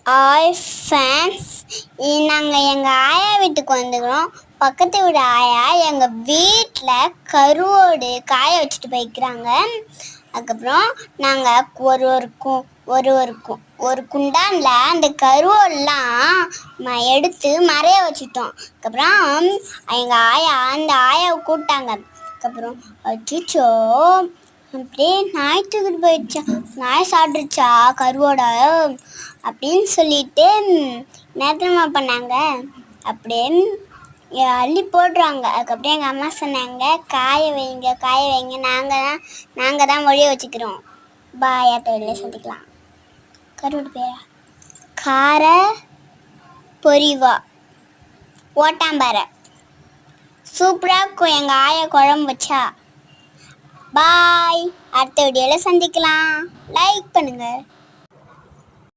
Hi fans, நாங்கள் எங்கள் ஆயா வீட்டுக்கு வந்துக்கிறோம். பக்கத்து வீடு ஆயா எங்கள் வீட்டில் கருவோடு காய வச்சுட்டு போய்க்கிறாங்க. அதுக்கப்புறம் நாங்கள் ஒரு குண்டானில் அந்த கருவோடெலாம் எடுத்து மறைய வச்சுட்டோம். அதுக்கப்புறம் எங்கள் ஆயா அந்த ஆயாவை கூப்பிட்டாங்க. அதுக்கப்புறம் அச்சோ அப்படியே நாய் தூக்கிட்டு போயிடுச்சா, நாய் சாப்பிட்ருச்சா கருவோட அப்படின்னு சொல்லிட்டு நேரமா பண்ணாங்க. அப்படியே அள்ளி போடுறாங்க. அதுக்கப்புறம் எங்கள் அம்மா சொன்னாங்க, காய வைங்க, நாங்கள் தான் மொழிய வச்சுக்கிறோம். பாய், அடுத்த வீடியோவில் சந்திக்கலாம். கருவோட பேரா கார பொரிவா ஓட்டாம்பாறை. சூப்பராக இருக்கும் எங்கள் ஆயா குழம்பு வச்சா. பாய், அடுத்த வீடியோவில் சந்திக்கலாம். லைக் பண்ணுங்கள்.